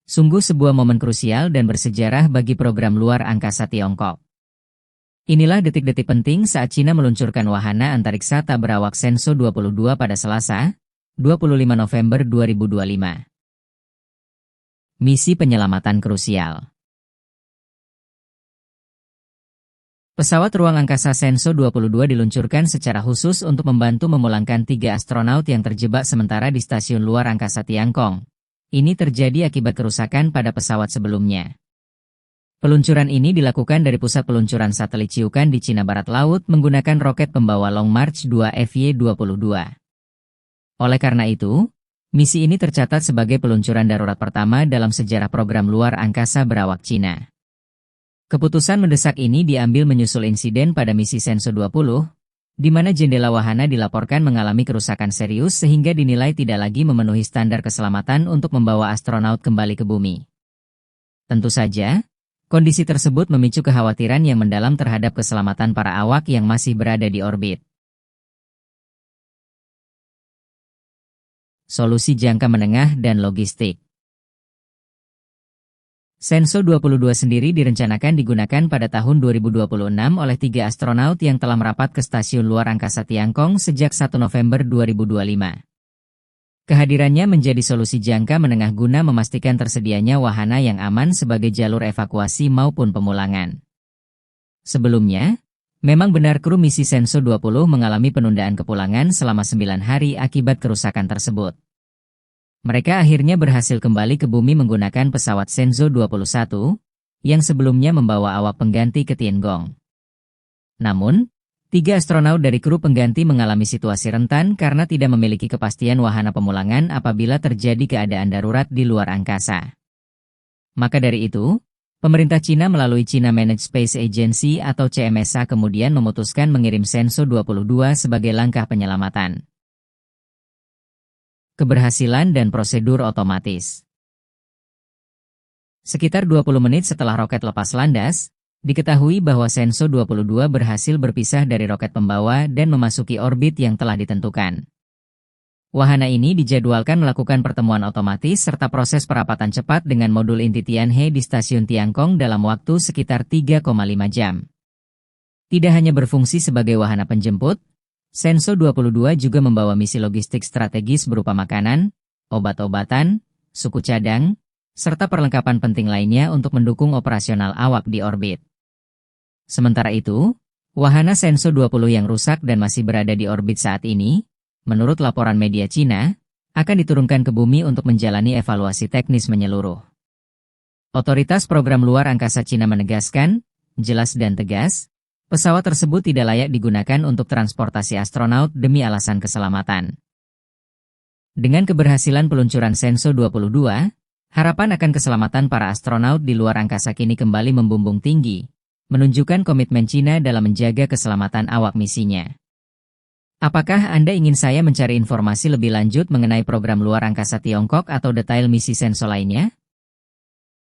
Sungguh sebuah momen krusial dan bersejarah bagi program luar angkasa Tiongkok. Inilah detik-detik penting saat Cina meluncurkan wahana antariksa tak berawak Shenzhou 22 pada Selasa, 25 November 2025. Misi penyelamatan krusial. Pesawat ruang angkasa Shenzhou 22 diluncurkan secara khusus untuk membantu memulangkan 3 astronaut yang terjebak sementara di stasiun luar angkasa Tiangkong. Ini terjadi akibat kerusakan pada pesawat sebelumnya. Peluncuran ini dilakukan dari pusat peluncuran satelit Xiukan di Cina Barat Laut menggunakan roket pembawa Long March 2 FY-22. Oleh karena itu, misi ini tercatat sebagai peluncuran darurat pertama dalam sejarah program luar angkasa berawak Cina. Keputusan mendesak ini diambil menyusul insiden pada misi Shenzhou 20, di mana jendela wahana dilaporkan mengalami kerusakan serius sehingga dinilai tidak lagi memenuhi standar keselamatan untuk membawa astronaut kembali ke bumi. Tentu saja, kondisi tersebut memicu kekhawatiran yang mendalam terhadap keselamatan para awak yang masih berada di orbit. Solusi jangka menengah dan logistik. Shenzhou 22 sendiri direncanakan digunakan pada tahun 2026 oleh 3 astronaut yang telah merapat ke stasiun luar angkasa Tiangkong sejak 1 November 2025. Kehadirannya menjadi solusi jangka menengah guna memastikan tersedianya wahana yang aman sebagai jalur evakuasi maupun pemulangan. Sebelumnya, memang benar kru misi Shenzhou 20 mengalami penundaan kepulangan selama 9 hari akibat kerusakan tersebut. Mereka akhirnya berhasil kembali ke bumi menggunakan pesawat Shenzhou 21, yang sebelumnya membawa awak pengganti ke Tiangkong. Namun, 3 astronaut dari kru pengganti mengalami situasi rentan karena tidak memiliki kepastian wahana pemulangan apabila terjadi keadaan darurat di luar angkasa. Maka dari itu, pemerintah Cina melalui China Managed Space Agency atau CMSA kemudian memutuskan mengirim Shenzhou 22 sebagai langkah penyelamatan. Keberhasilan dan prosedur otomatis. Sekitar 20 menit setelah roket lepas landas, diketahui bahwa Shenzhou 22 berhasil berpisah dari roket pembawa dan memasuki orbit yang telah ditentukan. Wahana ini dijadwalkan melakukan pertemuan otomatis serta proses perapatan cepat dengan modul inti Tianhe di stasiun Tiangkong dalam waktu sekitar 3,5 jam. Tidak hanya berfungsi sebagai wahana penjemput, Shenzhou 22 juga membawa misi logistik strategis berupa makanan, obat-obatan, suku cadang, serta perlengkapan penting lainnya untuk mendukung operasional awak di orbit. Sementara itu, wahana Shenzhou 20 yang rusak dan masih berada di orbit saat ini, menurut laporan media Cina, akan diturunkan ke bumi untuk menjalani evaluasi teknis menyeluruh. Otoritas Program Luar Angkasa Cina menegaskan, jelas dan tegas, pesawat tersebut tidak layak digunakan untuk transportasi astronaut demi alasan keselamatan. Dengan keberhasilan peluncuran Shenzhou 22, harapan akan keselamatan para astronaut di luar angkasa kini kembali membumbung tinggi, menunjukkan komitmen Cina dalam menjaga keselamatan awak misinya. Apakah Anda ingin saya mencari informasi lebih lanjut mengenai program luar angkasa Tiongkok atau detail misi Shenzhou lainnya?